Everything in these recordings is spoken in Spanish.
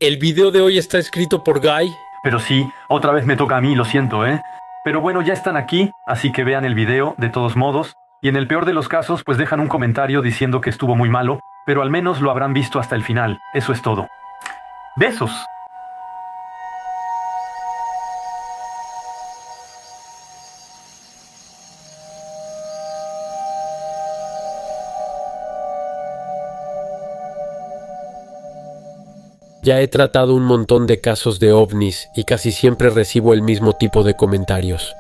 El video de hoy está escrito por Guy. Pero sí, otra vez me toca a mí, lo siento, ¿eh? Pero bueno, ya están aquí, así que vean el video, de todos modos. Y en el peor de los casos, pues dejan un comentario diciendo que estuvo muy malo, pero al menos lo habrán visto hasta el final. Eso es todo. ¡Besos! Ya he tratado un montón de casos de ovnis y casi siempre recibo el mismo tipo de comentarios.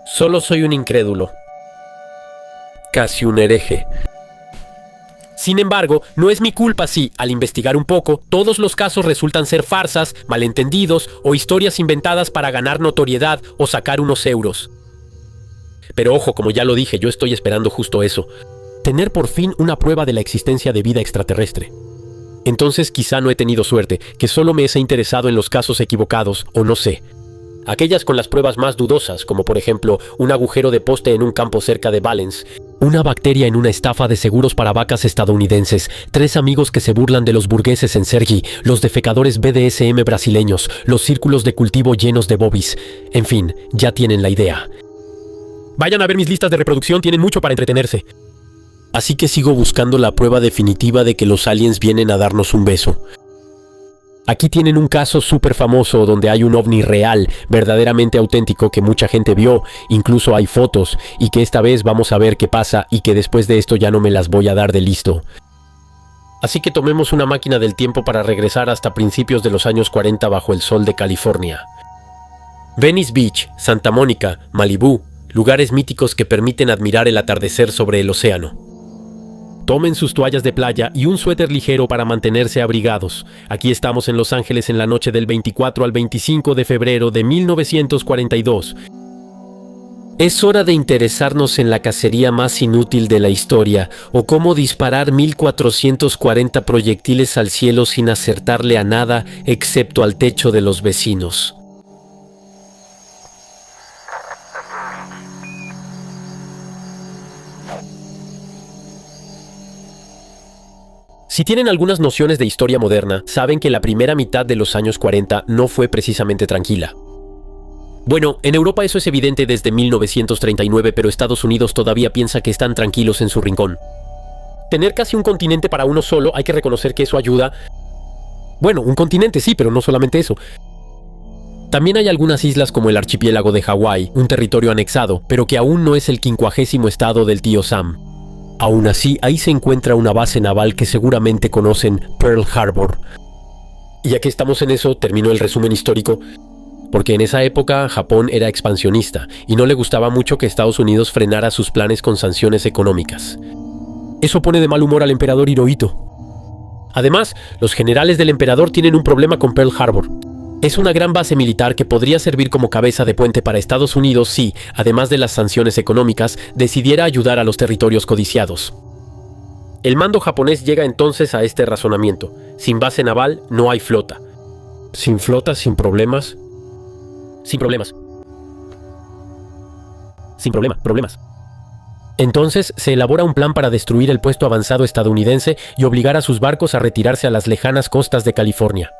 Solo soy un incrédulo. Casi un hereje. Sin embargo, no es mi culpa si, al investigar un poco, todos los casos resultan ser farsas, malentendidos o historias inventadas para ganar notoriedad o sacar unos euros. Pero ojo, como ya lo dije, yo estoy esperando justo eso. Tener por fin una prueba de la existencia de vida extraterrestre. Entonces quizá no he tenido suerte, que solo me he interesado en los casos equivocados, o no sé. Aquellas con las pruebas más dudosas, como por ejemplo un agujero de poste en un campo cerca de Valence, una bacteria en una estafa de seguros para vacas estadounidenses, 3 amigos que se burlan de los burgueses en Sergi, los defecadores BDSM brasileños, los círculos de cultivo llenos de bobbies. En fin, ya tienen la idea. Vayan a ver mis listas de reproducción, tienen mucho para entretenerse. Así que sigo buscando la prueba definitiva de que los aliens vienen a darnos un beso. Aquí tienen un caso súper famoso donde hay un ovni real, verdaderamente auténtico que mucha gente vio, incluso hay fotos, y que esta vez vamos a ver qué pasa y que después de esto ya no me las voy a dar de listo. Así que tomemos una máquina del tiempo para regresar hasta principios de los años 40 bajo el sol de California. Venice Beach, Santa Mónica, Malibú, lugares míticos que permiten admirar el atardecer sobre el océano. Tomen sus toallas de playa y un suéter ligero para mantenerse abrigados. Aquí estamos en Los Ángeles en la noche del 24 al 25 de febrero de 1942. Es hora de interesarnos en la cacería más inútil de la historia, o cómo disparar 1440 proyectiles al cielo sin acertarle a nada excepto al techo de los vecinos. Si tienen algunas nociones de historia moderna, saben que la primera mitad de los años 40 no fue precisamente tranquila. Bueno, en Europa eso es evidente desde 1939, pero Estados Unidos todavía piensa que están tranquilos en su rincón. Tener casi un continente para uno solo, hay que reconocer que eso ayuda. Bueno, un continente sí, pero no solamente eso. También hay algunas islas como el archipiélago de Hawái, un territorio anexado, pero que aún no es el 50º estado del tío Sam. Aún así, ahí se encuentra una base naval que seguramente conocen, Pearl Harbor. Y ya que estamos en eso, termino el resumen histórico, porque en esa época Japón era expansionista y no le gustaba mucho que Estados Unidos frenara sus planes con sanciones económicas. Eso pone de mal humor al emperador Hirohito. Además, los generales del emperador tienen un problema con Pearl Harbor. Es una gran base militar que podría servir como cabeza de puente para Estados Unidos si, además de las sanciones económicas, decidiera ayudar a los territorios codiciados. El mando japonés llega entonces a este razonamiento: sin base naval no hay flota. ¿Sin flota, sin problemas? Sin problemas. Sin problemas. Entonces se elabora un plan para destruir el puesto avanzado estadounidense y obligar a sus barcos a retirarse a las lejanas costas de California.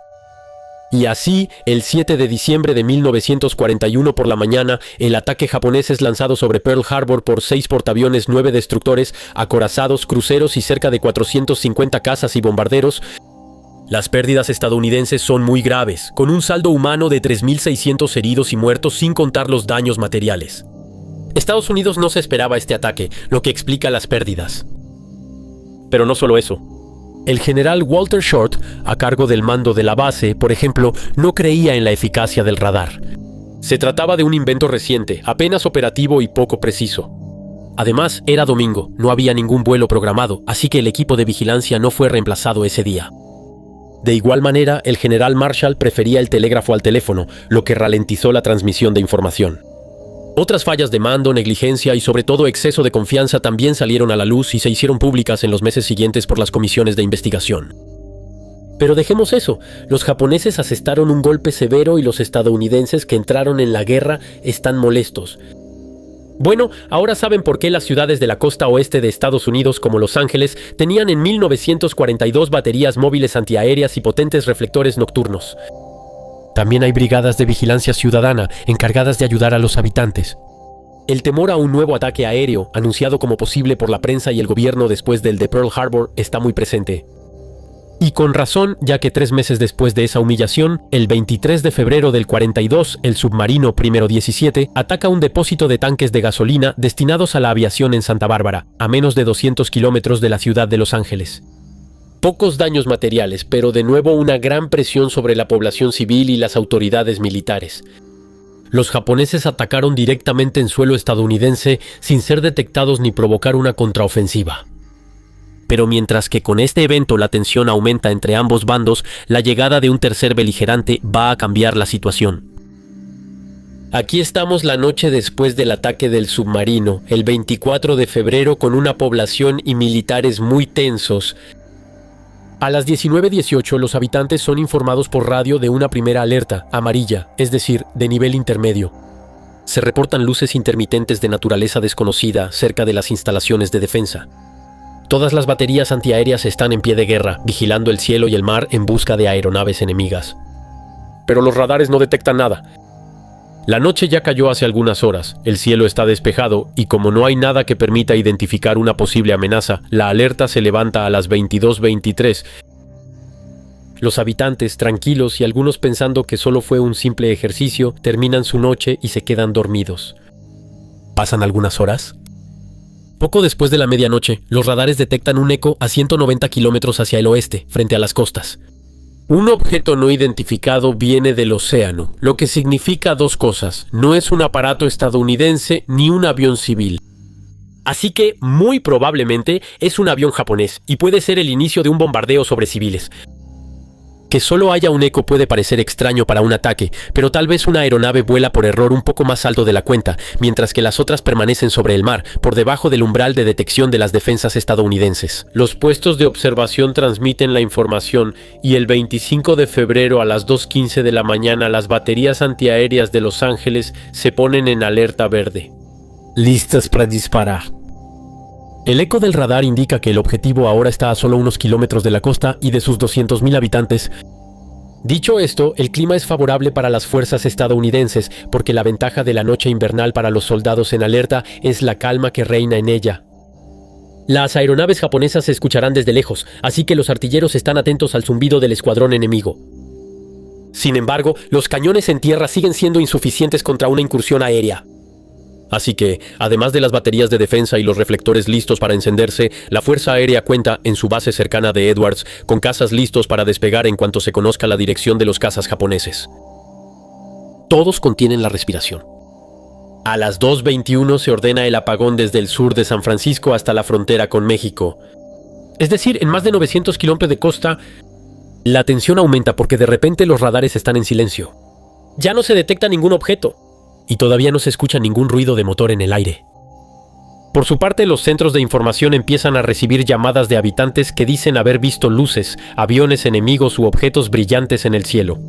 Y así, el 7 de diciembre de 1941 por la mañana, el ataque japonés es lanzado sobre Pearl Harbor por 6 portaaviones, 9 destructores, acorazados, cruceros y cerca de 450 cazas y bombarderos. Las pérdidas estadounidenses son muy graves, con un saldo humano de 3.600 heridos y muertos sin contar los daños materiales. Estados Unidos no se esperaba este ataque, lo que explica las pérdidas. Pero no solo eso. El general Walter Short, a cargo del mando de la base, por ejemplo, no creía en la eficacia del radar. Se trataba de un invento reciente, apenas operativo y poco preciso. Además, era domingo, no había ningún vuelo programado, así que el equipo de vigilancia no fue reemplazado ese día. De igual manera, el general Marshall prefería el telégrafo al teléfono, lo que ralentizó la transmisión de información. Otras fallas de mando, negligencia y sobre todo exceso de confianza también salieron a la luz y se hicieron públicas en los meses siguientes por las comisiones de investigación. Pero dejemos eso, los japoneses asestaron un golpe severo y los estadounidenses que entraron en la guerra están molestos. Bueno, ahora saben por qué las ciudades de la costa oeste de Estados Unidos como Los Ángeles tenían en 1942 baterías móviles antiaéreas y potentes reflectores nocturnos. También hay brigadas de vigilancia ciudadana encargadas de ayudar a los habitantes. El temor a un nuevo ataque aéreo, anunciado como posible por la prensa y el gobierno después del de Pearl Harbor, está muy presente. Y con razón, ya que 3 meses después de esa humillación, el 23 de febrero del 42, el submarino Primero 17 ataca un depósito de tanques de gasolina destinados a la aviación en Santa Bárbara, a menos de 200 kilómetros de la ciudad de Los Ángeles. Pocos daños materiales, pero de nuevo una gran presión sobre la población civil y las autoridades militares. Los japoneses atacaron directamente en suelo estadounidense sin ser detectados ni provocar una contraofensiva. Pero mientras que con este evento la tensión aumenta entre ambos bandos, la llegada de un tercer beligerante va a cambiar la situación. Aquí estamos la noche después del ataque del submarino, el 24 de febrero, con una población y militares muy tensos. A las 19:18 los habitantes son informados por radio de una primera alerta, amarilla, es decir, de nivel intermedio. Se reportan luces intermitentes de naturaleza desconocida cerca de las instalaciones de defensa. Todas las baterías antiaéreas están en pie de guerra, vigilando el cielo y el mar en busca de aeronaves enemigas. Pero los radares no detectan nada. La noche ya cayó hace algunas horas, el cielo está despejado y como no hay nada que permita identificar una posible amenaza, la alerta se levanta a las 22:23. Los habitantes, tranquilos y algunos pensando que solo fue un simple ejercicio, terminan su noche y se quedan dormidos. ¿Pasan algunas horas? Poco después de la medianoche, los radares detectan un eco a 190 kilómetros hacia el oeste, frente a las costas. Un objeto no identificado viene del océano, lo que significa dos cosas: no es un aparato estadounidense ni un avión civil. Así que, muy probablemente, es un avión japonés y puede ser el inicio de un bombardeo sobre civiles. Que solo haya un eco puede parecer extraño para un ataque, pero tal vez una aeronave vuela por error un poco más alto de la cuenta, mientras que las otras permanecen sobre el mar, por debajo del umbral de detección de las defensas estadounidenses. Los puestos de observación transmiten la información y el 25 de febrero a las 2:15 de la mañana las baterías antiaéreas de Los Ángeles se ponen en alerta verde. Listas para disparar. El eco del radar indica que el objetivo ahora está a solo unos kilómetros de la costa y de sus 200.000 habitantes. Dicho esto, el clima es favorable para las fuerzas estadounidenses porque la ventaja de la noche invernal para los soldados en alerta es la calma que reina en ella. Las aeronaves japonesas se escucharán desde lejos, así que los artilleros están atentos al zumbido del escuadrón enemigo. Sin embargo, los cañones en tierra siguen siendo insuficientes contra una incursión aérea. Así que, además de las baterías de defensa y los reflectores listos para encenderse, la Fuerza Aérea cuenta, en su base cercana de Edwards, con cazas listos para despegar en cuanto se conozca la dirección de los cazas japoneses. Todos contienen la respiración. A las 2:21 se ordena el apagón desde el sur de San Francisco hasta la frontera con México. Es decir, en más de 900 kilómetros de costa, la tensión aumenta porque de repente los radares están en silencio. Ya no se detecta ningún objeto. Y todavía no se escucha ningún ruido de motor en el aire. Por su parte, los centros de información empiezan a recibir llamadas de habitantes que dicen haber visto luces, aviones enemigos u objetos brillantes en el cielo.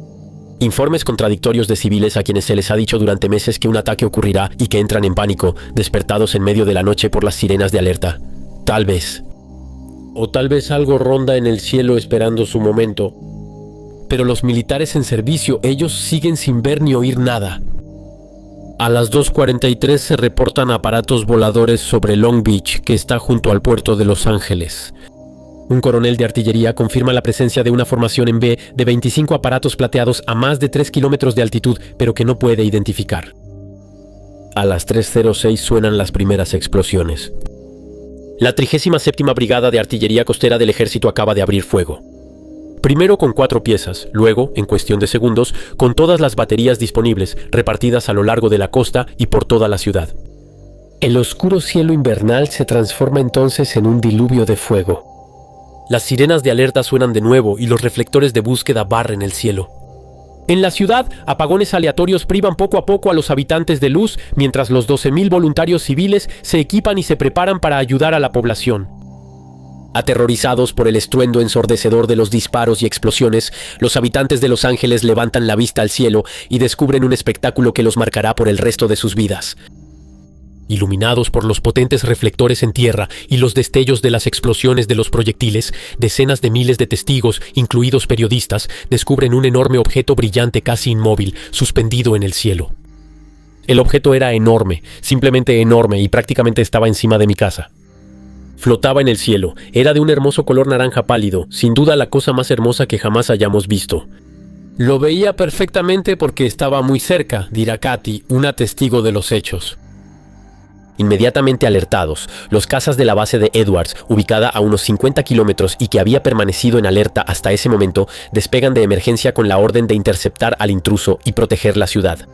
Informes contradictorios de civiles a quienes se les ha dicho durante meses que un ataque ocurrirá y que entran en pánico, despertados en medio de la noche por las sirenas de alerta. Tal vez. O tal vez algo ronda en el cielo esperando su momento. Pero los militares en servicio, ellos siguen sin ver ni oír nada. A las 2:43 se reportan aparatos voladores sobre Long Beach, que está junto al puerto de Los Ángeles. Un coronel de artillería confirma la presencia de una formación en B de 25 aparatos plateados a más de 3 kilómetros de altitud, pero que no puede identificar. A las 3:06 suenan las primeras explosiones. La 37ª Brigada de Artillería Costera del Ejército acaba de abrir fuego. Primero con 4 piezas, luego, en cuestión de segundos, con todas las baterías disponibles, repartidas a lo largo de la costa y por toda la ciudad. El oscuro cielo invernal se transforma entonces en un diluvio de fuego. Las sirenas de alerta suenan de nuevo y los reflectores de búsqueda barren el cielo. En la ciudad, apagones aleatorios privan poco a poco a los habitantes de luz, mientras los 12.000 voluntarios civiles se equipan y se preparan para ayudar a la población. Aterrorizados por el estruendo ensordecedor de los disparos y explosiones, los habitantes de Los Ángeles levantan la vista al cielo y descubren un espectáculo que los marcará por el resto de sus vidas. Iluminados por los potentes reflectores en tierra y los destellos de las explosiones de los proyectiles, decenas de miles de testigos, incluidos periodistas, descubren un enorme objeto brillante casi inmóvil, suspendido en el cielo. El objeto era enorme, simplemente enorme, y prácticamente estaba encima de mi casa. Flotaba en el cielo, era de un hermoso color naranja pálido, sin duda la cosa más hermosa que jamás hayamos visto. Lo veía perfectamente porque estaba muy cerca, dirá Katy, una testigo de los hechos. Inmediatamente alertados, los cazas de la base de Edwards, ubicada a unos 50 kilómetros y que había permanecido en alerta hasta ese momento, despegan de emergencia con la orden de interceptar al intruso y proteger la ciudad.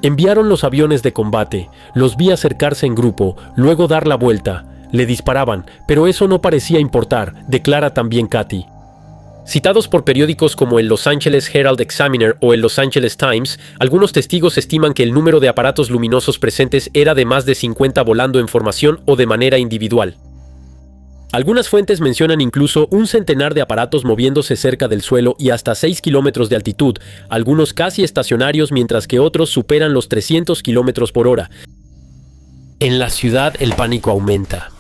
Enviaron los aviones de combate, los vi acercarse en grupo, luego dar la vuelta. Le disparaban, pero eso no parecía importar, declara también Katy. Citados por periódicos como el Los Angeles Herald Examiner o el Los Angeles Times, algunos testigos estiman que el número de aparatos luminosos presentes era de más de 50 volando en formación o de manera individual. Algunas fuentes mencionan incluso un centenar de aparatos moviéndose cerca del suelo y hasta 6 kilómetros de altitud, algunos casi estacionarios mientras que otros superan los 300 kilómetros por hora. En la ciudad el pánico aumenta.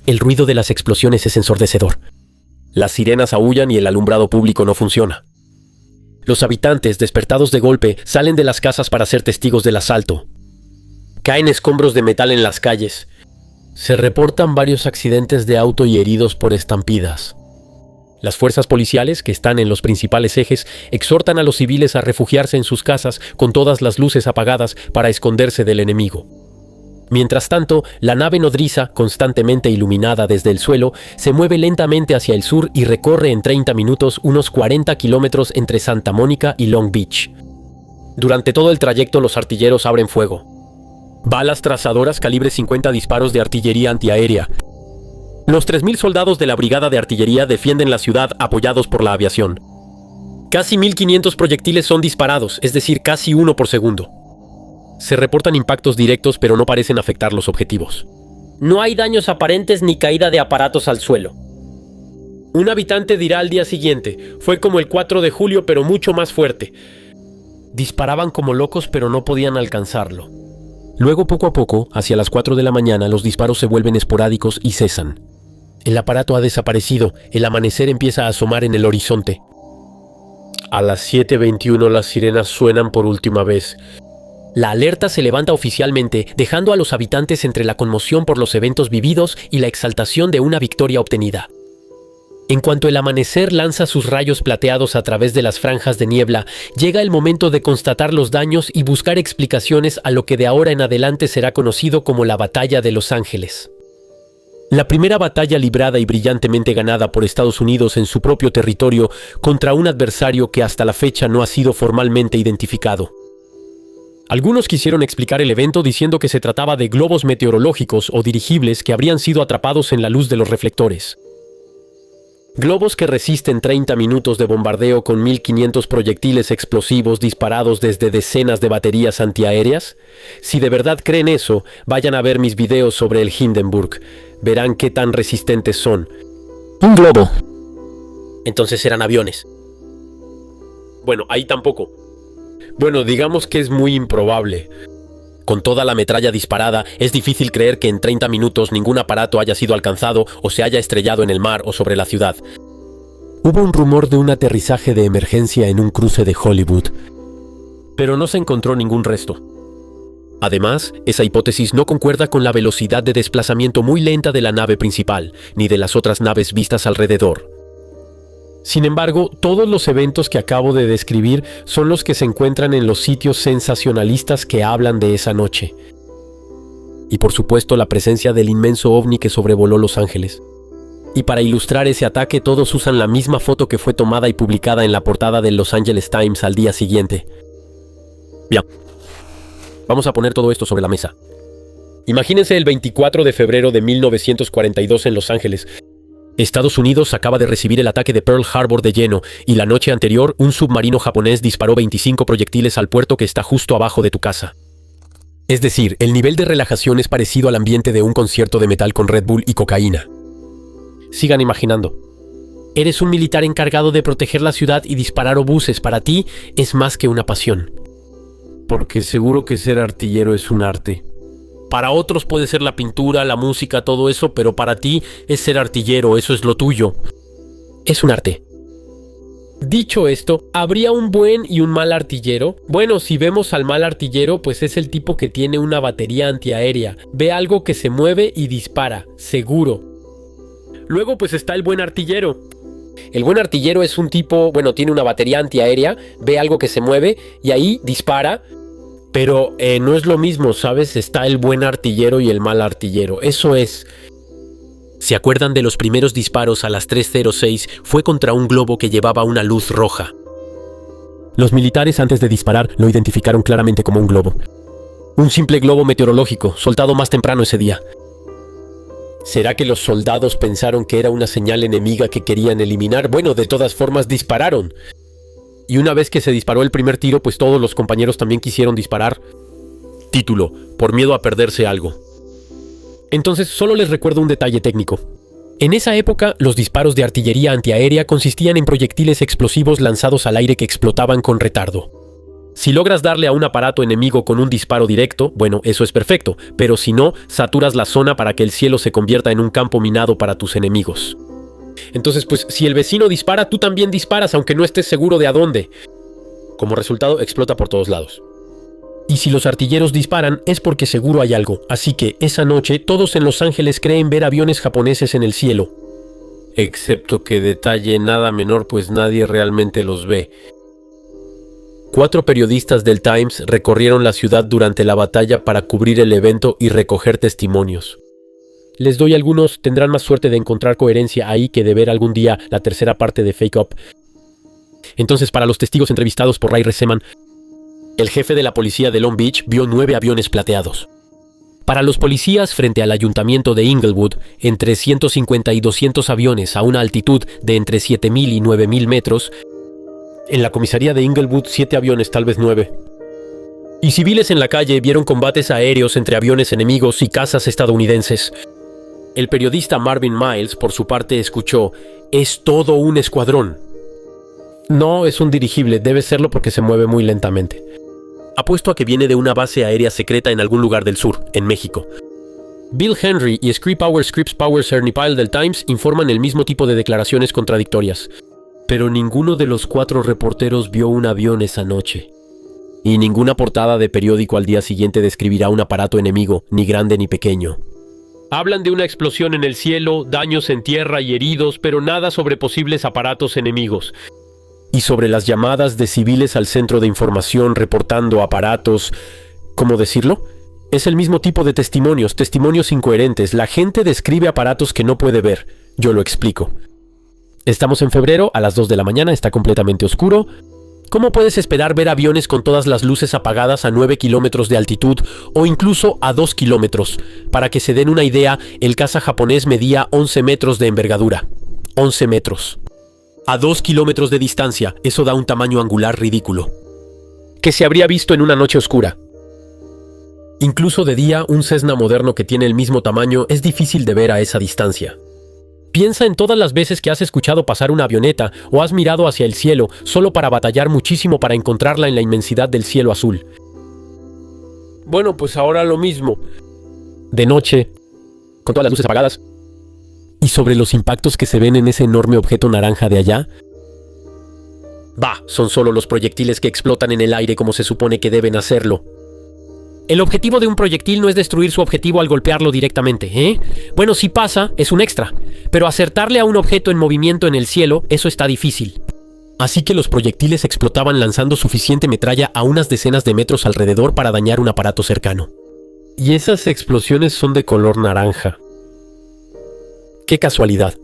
El ruido de las explosiones es ensordecedor. Las sirenas aúllan y el alumbrado público no funciona. Los habitantes, despertados de golpe, salen de las casas para ser testigos del asalto. Caen escombros de metal en las calles. Se reportan varios accidentes de auto y heridos por estampidas. Las fuerzas policiales, que están en los principales ejes, exhortan a los civiles a refugiarse en sus casas con todas las luces apagadas para esconderse del enemigo. Mientras tanto, la nave nodriza, constantemente iluminada desde el suelo, se mueve lentamente hacia el sur y recorre en 30 minutos unos 40 kilómetros entre Santa Mónica y Long Beach. Durante todo el trayecto los artilleros abren fuego. Balas trazadoras calibre 50 disparos de artillería antiaérea. Los 3.000 soldados de la brigada de artillería defienden la ciudad apoyados por la aviación. Casi 1.500 proyectiles son disparados, es decir, casi uno por segundo. Se reportan impactos directos pero no parecen afectar los objetivos. No hay daños aparentes ni caída de aparatos al suelo. Un habitante dirá al día siguiente, fue como el 4 de julio pero mucho más fuerte. Disparaban como locos pero no podían alcanzarlo. Luego poco a poco, hacia las 4 de la mañana, los disparos se vuelven esporádicos y cesan. El aparato ha desaparecido, el amanecer empieza a asomar en el horizonte. A las 7:21 las sirenas suenan por última vez. La alerta se levanta oficialmente, dejando a los habitantes entre la conmoción por los eventos vividos y la exaltación de una victoria obtenida. En cuanto el amanecer lanza sus rayos plateados a través de las franjas de niebla, llega el momento de constatar los daños y buscar explicaciones a lo que de ahora en adelante será conocido como la Batalla de Los Ángeles. La primera batalla librada y brillantemente ganada por Estados Unidos en su propio territorio contra un adversario que hasta la fecha no ha sido formalmente identificado. Algunos quisieron explicar el evento diciendo que se trataba de globos meteorológicos o dirigibles que habrían sido atrapados en la luz de los reflectores. Globos que resisten 30 minutos de bombardeo con 1.500 proyectiles explosivos disparados desde decenas de baterías antiaéreas. Si de verdad creen eso, vayan a ver mis videos sobre el Hindenburg. Verán qué tan resistentes son. Un globo. Entonces eran aviones. Bueno, ahí tampoco. Bueno, digamos que es muy improbable. Con toda la metralla disparada, es difícil creer que en 30 minutos ningún aparato haya sido alcanzado o se haya estrellado en el mar o sobre la ciudad. Hubo un rumor de un aterrizaje de emergencia en un cruce de Hollywood, pero no se encontró ningún resto. Además, esa hipótesis no concuerda con la velocidad de desplazamiento muy lenta de la nave principal, ni de las otras naves vistas alrededor. Sin embargo, todos los eventos que acabo de describir son los que se encuentran en los sitios sensacionalistas que hablan de esa noche. Y por supuesto la presencia del inmenso ovni que sobrevoló Los Ángeles. Y para ilustrar ese ataque todos usan la misma foto que fue tomada y publicada en la portada del Los Angeles Times al día siguiente. Bien, vamos a poner todo esto sobre la mesa. Imagínense el 24 de febrero de 1942 en Los Ángeles. Estados Unidos acaba de recibir el ataque de Pearl Harbor de lleno y la noche anterior un submarino japonés disparó 25 proyectiles al puerto que está justo abajo de tu casa. Es decir, el nivel de relajación es parecido al ambiente de un concierto de metal con Red Bull y cocaína. Sigan imaginando. Eres un militar encargado de proteger la ciudad y disparar obuses para ti es más que una pasión. Porque seguro que ser artillero es un arte. Para otros puede ser la pintura, la música, todo eso, pero para ti es ser artillero, eso es lo tuyo. Es un arte. Dicho esto, ¿habría un buen y un mal artillero? Bueno, si vemos al mal artillero, pues es el tipo que tiene una batería antiaérea, ve algo que se mueve y dispara, seguro. Luego pues está el buen artillero. El buen artillero es un tipo, tiene una batería antiaérea, ve algo que se mueve y ahí dispara. Pero no es lo mismo, ¿sabes? Está el buen artillero y el mal artillero. Eso es. ¿Se acuerdan de los primeros disparos a las 3:06? Fue contra un globo que llevaba una luz roja. Los militares antes de disparar lo identificaron claramente como un globo. Un simple globo meteorológico, soltado más temprano ese día. ¿Será que los soldados pensaron que era una señal enemiga que querían eliminar? Bueno, de todas formas dispararon. Y una vez que se disparó el primer tiro, pues todos los compañeros también quisieron disparar. Título: por miedo a perderse algo. Entonces, solo les recuerdo un detalle técnico. En esa época, los disparos de artillería antiaérea consistían en proyectiles explosivos lanzados al aire que explotaban con retardo. Si logras darle a un aparato enemigo con un disparo directo, bueno, eso es perfecto, pero si no, saturas la zona para que el cielo se convierta en un campo minado para tus enemigos. Entonces, pues, si el vecino dispara, tú también disparas, aunque no estés seguro de a dónde. Como resultado, explota por todos lados. Y si los artilleros disparan, es porque seguro hay algo. Así que, esa noche, todos en Los Ángeles creen ver aviones japoneses en el cielo. Excepto que detalle nada menor, pues nadie realmente los ve. 4 periodistas del Times recorrieron la ciudad durante la batalla para cubrir el evento y recoger testimonios. Les doy algunos, tendrán más suerte de encontrar coherencia ahí que de ver algún día la tercera parte de Fake Up. Entonces, para los testigos entrevistados por Ray Reseman, el jefe de la policía de Long Beach vio 9 aviones plateados. Para los policías frente al ayuntamiento de Inglewood, entre 150 y 200 aviones a una altitud de entre 7.000 y 9.000 metros, en la comisaría de Inglewood 7 aviones, tal vez 9. Y civiles en la calle vieron combates aéreos entre aviones enemigos y cazas estadounidenses. El periodista Marvin Miles, por su parte, escuchó: «Es todo un escuadrón». No, es un dirigible, debe serlo porque se mueve muy lentamente. Apuesto a que viene de una base aérea secreta en algún lugar del sur, en México. Bill Henry y Scripps Powers Ernie Pyle del Times informan el mismo tipo de declaraciones contradictorias. Pero ninguno de los 4 reporteros vio un avión esa noche. Y ninguna portada de periódico al día siguiente describirá un aparato enemigo, ni grande ni pequeño. Hablan de una explosión en el cielo, daños en tierra y heridos, pero nada sobre posibles aparatos enemigos. Y sobre las llamadas de civiles al centro de información reportando aparatos, ¿cómo decirlo? Es el mismo tipo de testimonios incoherentes. La gente describe aparatos que no puede ver. Yo lo explico. Estamos en febrero, a las 2 de la mañana, está completamente oscuro. ¿Cómo puedes esperar ver aviones con todas las luces apagadas a 9 kilómetros de altitud o incluso a 2 kilómetros? Para que se den una idea, el caza japonés medía 11 metros de envergadura. 11 metros. A 2 kilómetros de distancia, eso da un tamaño angular ridículo, que se habría visto en una noche oscura. Incluso de día, un Cessna moderno que tiene el mismo tamaño es difícil de ver a esa distancia. Piensa en todas las veces que has escuchado pasar una avioneta o has mirado hacia el cielo solo para batallar muchísimo para encontrarla en la inmensidad del cielo azul. Bueno, pues ahora lo mismo. De noche, con todas las luces apagadas. ¿Y sobre los impactos que se ven en ese enorme objeto naranja de allá? Bah, son solo los proyectiles que explotan en el aire como se supone que deben hacerlo. El objetivo de un proyectil no es destruir su objetivo al golpearlo directamente, ¿eh? Bueno, si pasa, es un extra. Pero acertarle a un objeto en movimiento en el cielo, eso está difícil. Así que los proyectiles explotaban lanzando suficiente metralla a unas decenas de metros alrededor para dañar un aparato cercano. Y esas explosiones son de color naranja. ¡Qué casualidad!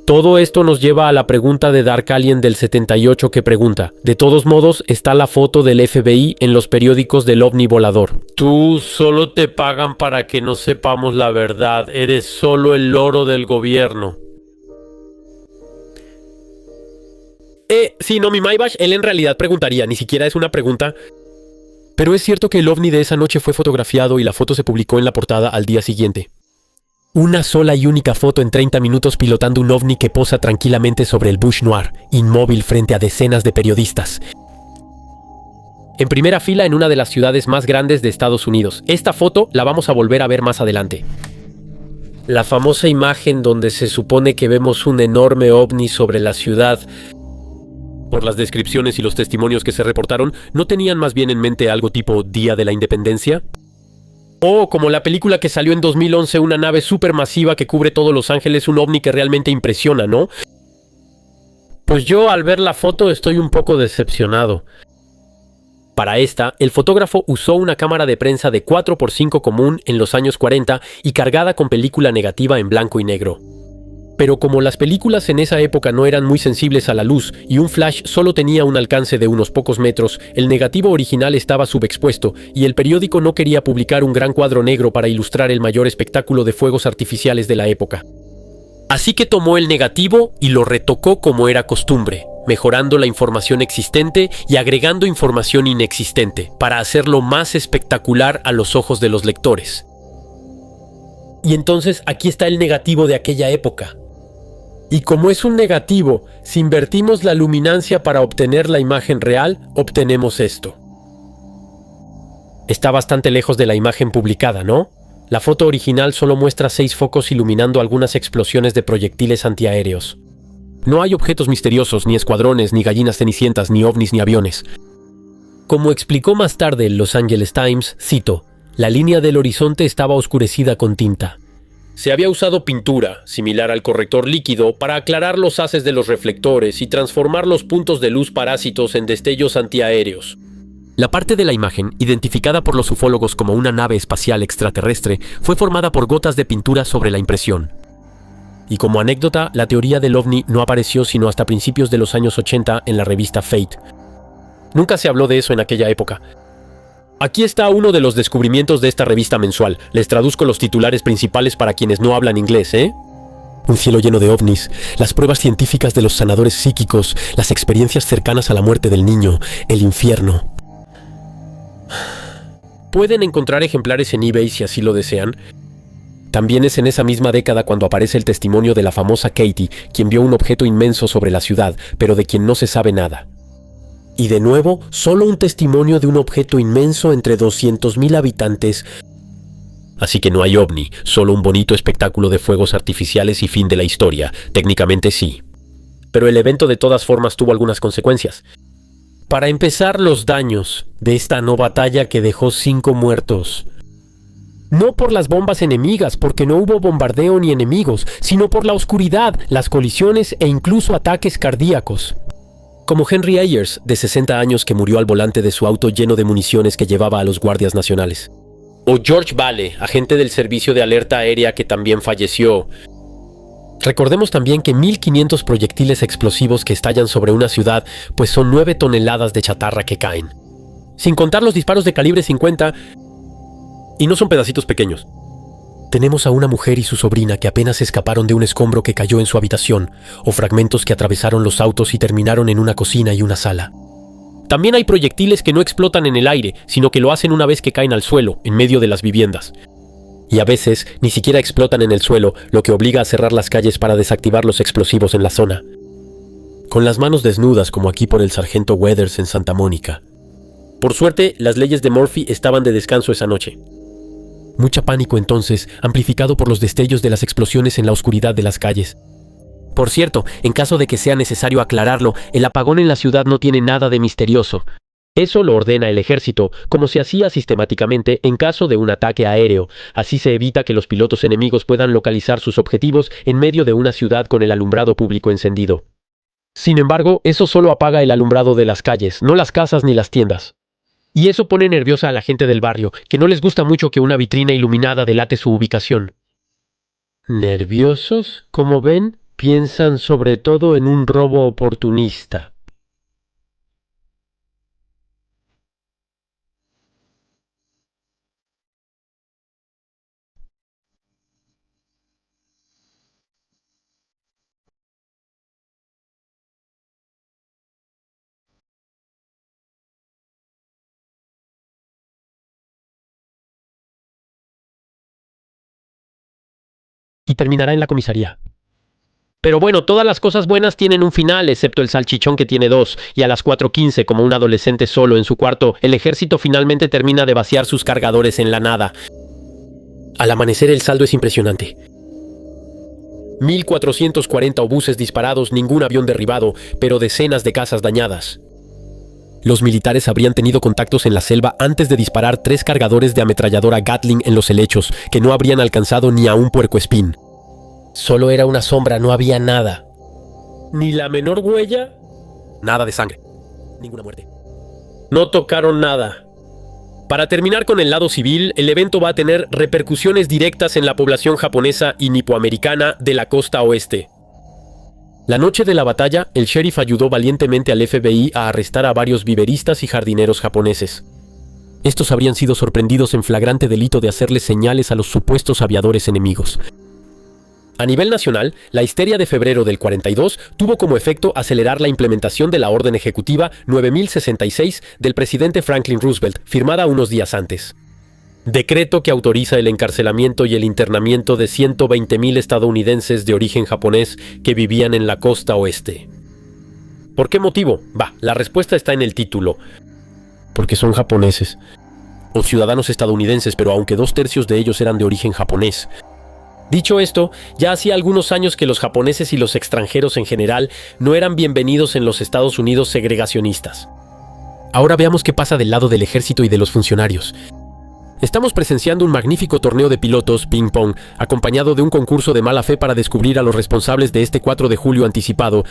Todo esto nos lleva a la pregunta de Dark Alien del 78 que pregunta: de todos modos, está la foto del FBI en los periódicos del ovni volador. Tú solo te pagan para que no sepamos la verdad. Eres solo el loro del gobierno. Sí, no, mi Maybash, él en realidad preguntaría, ni siquiera es una pregunta. Pero es cierto que el ovni de esa noche fue fotografiado y la foto se publicó en la portada al día siguiente. Una sola y única foto en 30 minutos pilotando un ovni que posa tranquilamente sobre el Bush Noir, inmóvil frente a decenas de periodistas. en primera fila en una de las ciudades más grandes de Estados Unidos. Esta foto la vamos a volver a ver más adelante. La famosa imagen donde se supone que vemos un enorme ovni sobre la ciudad. Por las descripciones y los testimonios que se reportaron, ¿no tenían más bien en mente algo tipo Día de la Independencia? O como la película que salió en 2011, una nave supermasiva que cubre todos Los Ángeles, un ovni que realmente impresiona, ¿no? Pues yo al ver la foto estoy un poco decepcionado. Para esta, el fotógrafo usó una cámara de prensa de 4x5 común en los años 40 y cargada con película negativa en blanco y negro. Pero como las películas en esa época no eran muy sensibles a la luz y un flash solo tenía un alcance de unos pocos metros, el negativo original estaba subexpuesto y el periódico no quería publicar un gran cuadro negro para ilustrar el mayor espectáculo de fuegos artificiales de la época. Así que tomó el negativo y lo retocó como era costumbre, mejorando la información existente y agregando información inexistente para hacerlo más espectacular a los ojos de los lectores. Y entonces aquí está el negativo de aquella época. Y como es un negativo, si invertimos la luminancia para obtener la imagen real, obtenemos esto. Está bastante lejos de la imagen publicada, ¿no? La foto original solo muestra 6 focos iluminando algunas explosiones de proyectiles antiaéreos. No hay objetos misteriosos, ni escuadrones, ni gallinas cenicientas, ni ovnis, ni aviones. Como explicó más tarde el Los Angeles Times, cito, la línea del horizonte estaba oscurecida con tinta. Se había usado pintura, similar al corrector líquido, para aclarar los haces de los reflectores y transformar los puntos de luz parásitos en destellos antiaéreos. La parte de la imagen, identificada por los ufólogos como una nave espacial extraterrestre, fue formada por gotas de pintura sobre la impresión. Y como anécdota, la teoría del ovni no apareció sino hasta principios de los años 80 en la revista Fate. Nunca se habló de eso en aquella época. Aquí está uno de los descubrimientos de esta revista mensual. Les traduzco los titulares principales para quienes no hablan inglés, ¿eh? Un cielo lleno de ovnis, las pruebas científicas de los sanadores psíquicos, las experiencias cercanas a la muerte del niño, el infierno. Pueden encontrar ejemplares en eBay si así lo desean. También es en esa misma década cuando aparece el testimonio de la famosa Katie, quien vio un objeto inmenso sobre la ciudad, pero de quien no se sabe nada. Y de nuevo, solo un testimonio de un objeto inmenso entre 200,000 habitantes. Así que no hay ovni, solo un bonito espectáculo de fuegos artificiales y fin de la historia. Técnicamente sí. Pero el evento de todas formas tuvo algunas consecuencias. Para empezar, los daños de esta no batalla que dejó 5 muertos. No por las bombas enemigas, porque no hubo bombardeo ni enemigos, sino por la oscuridad, las colisiones e incluso ataques cardíacos. Como Henry Ayers, de 60 años, que murió al volante de su auto lleno de municiones que llevaba a los guardias nacionales. O George Vale, agente del servicio de alerta aérea que también falleció. Recordemos también que 1.500 proyectiles explosivos que estallan sobre una ciudad, pues son 9 toneladas de chatarra que caen. Sin contar los disparos de calibre 50, y no son pedacitos pequeños. Tenemos a una mujer y su sobrina que apenas escaparon de un escombro que cayó en su habitación, o fragmentos que atravesaron los autos y terminaron en una cocina y una sala. También hay proyectiles que no explotan en el aire, sino que lo hacen una vez que caen al suelo, en medio de las viviendas. Y a veces ni siquiera explotan en el suelo, lo que obliga a cerrar las calles para desactivar los explosivos en la zona. Con las manos desnudas, como aquí por el sargento Weathers en Santa Mónica. Por suerte, las leyes de Murphy estaban de descanso esa noche. Mucha pánico entonces, amplificado por los destellos de las explosiones en la oscuridad de las calles. Por cierto, en caso de que sea necesario aclararlo, el apagón en la ciudad no tiene nada de misterioso. Eso lo ordena el ejército, como se hacía sistemáticamente en caso de un ataque aéreo. Así se evita que los pilotos enemigos puedan localizar sus objetivos en medio de una ciudad con el alumbrado público encendido. Sin embargo, eso solo apaga el alumbrado de las calles, no las casas ni las tiendas. Y eso pone nerviosa a la gente del barrio, que no les gusta mucho que una vitrina iluminada delate su ubicación. ¿Nerviosos? Como ven, piensan sobre todo en un robo oportunista. Y terminará en la comisaría. Pero bueno, todas las cosas buenas tienen un final, excepto el salchichón que tiene dos, y a las 4:15, como un adolescente solo en su cuarto, el ejército finalmente termina de vaciar sus cargadores en la nada. Al amanecer el saldo es impresionante. 1.440 obuses disparados, ningún avión derribado, pero decenas de casas dañadas. Los militares habrían tenido contactos en la selva antes de disparar 3 cargadores de ametralladora Gatling en los helechos, que no habrían alcanzado ni a un puercoespín. Solo era una sombra, no había nada. ¿Ni la menor huella? Nada de sangre. Ninguna muerte. No tocaron nada. Para terminar con el lado civil, el evento va a tener repercusiones directas en la población japonesa y nipoamericana de la costa oeste. La noche de la batalla, el sheriff ayudó valientemente al FBI a arrestar a varios viveristas y jardineros japoneses. Estos habrían sido sorprendidos en flagrante delito de hacerles señales a los supuestos aviadores enemigos. A nivel nacional, la histeria de febrero del 42 tuvo como efecto acelerar la implementación de la Orden Ejecutiva 9066 del presidente Franklin Roosevelt, firmada unos días antes. Decreto que autoriza el encarcelamiento y el internamiento de 120.000 estadounidenses de origen japonés que vivían en la costa oeste. ¿Por qué motivo? La respuesta está en el título. Porque son japoneses. O ciudadanos estadounidenses, pero aunque 2/3 de ellos eran de origen japonés. Dicho esto, ya hacía algunos años que los japoneses y los extranjeros en general no eran bienvenidos en los Estados Unidos segregacionistas. Ahora veamos qué pasa del lado del ejército y de los funcionarios. Estamos presenciando un magnífico torneo de pilotos ping-pong, acompañado de un concurso de mala fe para descubrir a los responsables de este 4 de julio anticipado.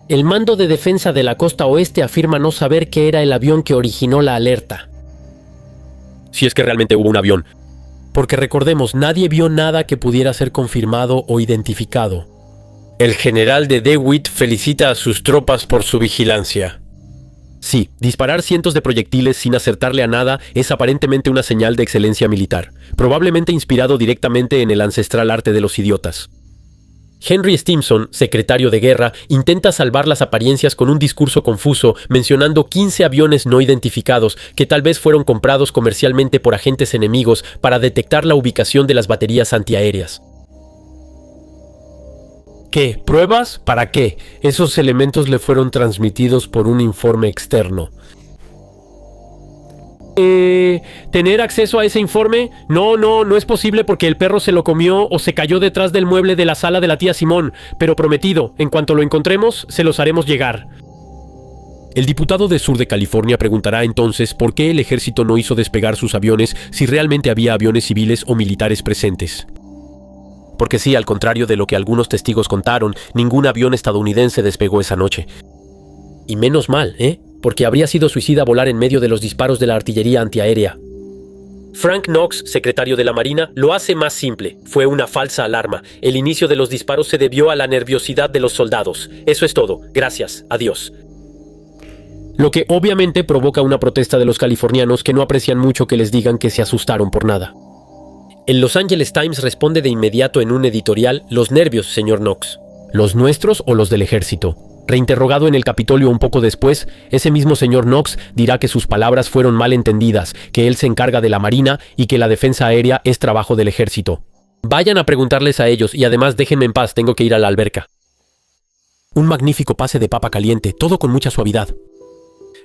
El Mando de Defensa de la Costa Oeste afirma no saber qué era el avión que originó la alerta. Si es que realmente hubo un avión. Porque recordemos, nadie vio nada que pudiera ser confirmado o identificado. El general de DeWitt felicita a sus tropas por su vigilancia. Sí, disparar cientos de proyectiles sin acertarle a nada es aparentemente una señal de excelencia militar, probablemente inspirado directamente en el ancestral arte de los idiotas. Henry Stimson, secretario de guerra, intenta salvar las apariencias con un discurso confuso mencionando 15 aviones no identificados que tal vez fueron comprados comercialmente por agentes enemigos para detectar la ubicación de las baterías antiaéreas. ¿Qué? ¿Pruebas? ¿Para qué? Esos elementos le fueron transmitidos por un informe externo. ¿Tener acceso a ese informe? No es posible porque el perro se lo comió o se cayó detrás del mueble de la sala de la tía Simón, pero prometido, en cuanto lo encontremos, se los haremos llegar. El diputado de Sur de California preguntará entonces por qué el ejército no hizo despegar sus aviones si realmente había aviones civiles o militares presentes. Porque sí, al contrario de lo que algunos testigos contaron, ningún avión estadounidense despegó esa noche. Y menos mal, porque habría sido suicida volar en medio de los disparos de la artillería antiaérea. Frank Knox, secretario de la Marina, lo hace más simple. Fue una falsa alarma. El inicio de los disparos se debió a la nerviosidad de los soldados. Eso es todo. Gracias. Adiós. Lo que obviamente provoca una protesta de los californianos que no aprecian mucho que les digan que se asustaron por nada. El Los Angeles Times responde de inmediato en un editorial: los nervios, señor Knox. ¿Los nuestros o los del ejército? Reinterrogado en el Capitolio un poco después, ese mismo señor Knox dirá que sus palabras fueron mal entendidas, que él se encarga de la Marina y que la defensa aérea es trabajo del ejército. Vayan a preguntarles a ellos y además déjenme en paz, tengo que ir a la alberca. Un magnífico pase de papa caliente, todo con mucha suavidad.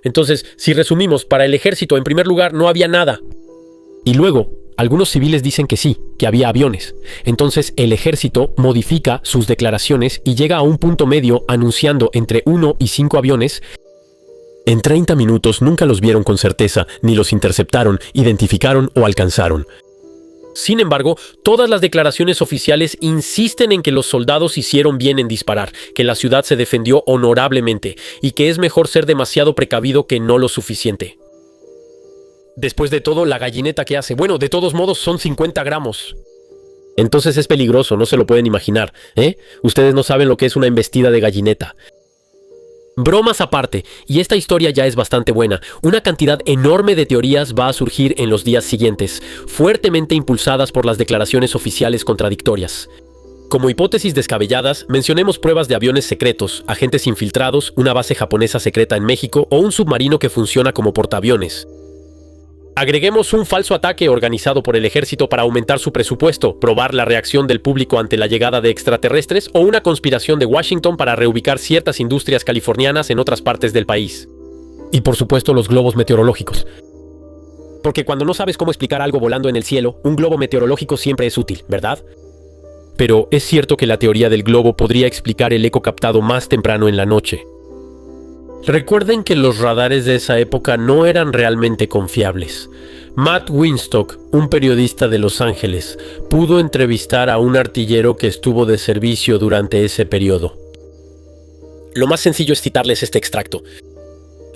Entonces, si resumimos, para el ejército, en primer lugar, no había nada. Y luego, algunos civiles dicen que sí, que había aviones. Entonces el ejército modifica sus declaraciones y llega a un punto medio anunciando entre 1 y 5 aviones. En 30 minutos nunca los vieron con certeza, ni los interceptaron, identificaron o alcanzaron. Sin embargo, todas las declaraciones oficiales insisten en que los soldados hicieron bien en disparar, que la ciudad se defendió honorablemente y que es mejor ser demasiado precavido que no lo suficiente. Después de todo, la gallineta que hace, bueno, de todos modos son 50 gramos. Entonces es peligroso, no se lo pueden imaginar, Ustedes no saben lo que es una embestida de gallineta. Bromas aparte, y esta historia ya es bastante buena, una cantidad enorme de teorías va a surgir en los días siguientes, fuertemente impulsadas por las declaraciones oficiales contradictorias. Como hipótesis descabelladas, mencionemos pruebas de aviones secretos, agentes infiltrados, una base japonesa secreta en México o un submarino que funciona como portaaviones. Agreguemos un falso ataque organizado por el ejército para aumentar su presupuesto, probar la reacción del público ante la llegada de extraterrestres o una conspiración de Washington para reubicar ciertas industrias californianas en otras partes del país. Y por supuesto los globos meteorológicos. Porque cuando no sabes cómo explicar algo volando en el cielo, un globo meteorológico siempre es útil, ¿verdad? Pero es cierto que la teoría del globo podría explicar el eco captado más temprano en la noche. Recuerden que los radares de esa época no eran realmente confiables. Matt Winstock, un periodista de Los Ángeles, pudo entrevistar a un artillero que estuvo de servicio durante ese periodo. Lo más sencillo es citarles este extracto.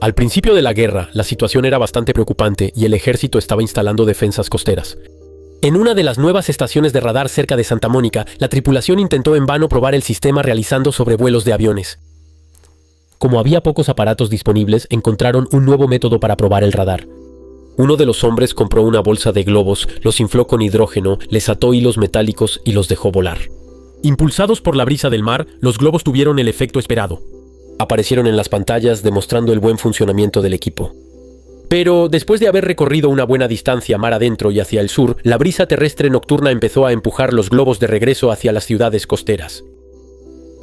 Al principio de la guerra, la situación era bastante preocupante y el ejército estaba instalando defensas costeras. En una de las nuevas estaciones de radar cerca de Santa Mónica, la tripulación intentó en vano probar el sistema realizando sobrevuelos de aviones. Como había pocos aparatos disponibles, encontraron un nuevo método para probar el radar. Uno de los hombres compró una bolsa de globos, los infló con hidrógeno, les ató hilos metálicos y los dejó volar. Impulsados por la brisa del mar, los globos tuvieron el efecto esperado. Aparecieron en las pantallas demostrando el buen funcionamiento del equipo. Pero después de haber recorrido una buena distancia mar adentro y hacia el sur, la brisa terrestre nocturna empezó a empujar los globos de regreso hacia las ciudades costeras.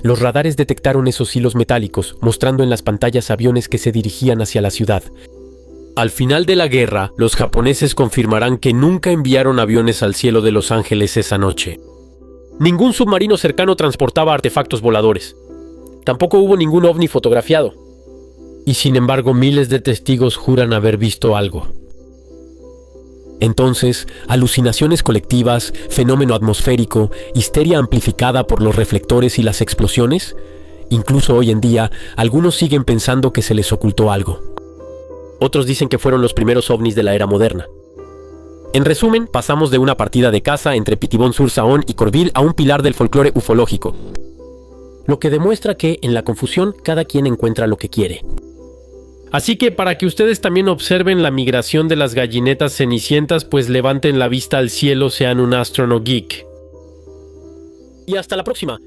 Los radares detectaron esos hilos metálicos, mostrando en las pantallas aviones que se dirigían hacia la ciudad. Al final de la guerra, los japoneses confirmarán que nunca enviaron aviones al cielo de Los Ángeles esa noche. Ningún submarino cercano transportaba artefactos voladores. Tampoco hubo ningún ovni fotografiado. Y sin embargo, miles de testigos juran haber visto algo. Entonces, alucinaciones colectivas, fenómeno atmosférico, histeria amplificada por los reflectores y las explosiones. Incluso hoy en día, algunos siguen pensando que se les ocultó algo. Otros dicen que fueron los primeros ovnis de la era moderna. En resumen, pasamos de una partida de caza entre Pitibón-sur-Saône y Corville a un pilar del folclore ufológico. Lo que demuestra que, en la confusión, cada quien encuentra lo que quiere. Así que para que ustedes también observen la migración de las gallinetas cenicientas, pues levanten la vista al cielo, sean un astrono geek. Y hasta la próxima.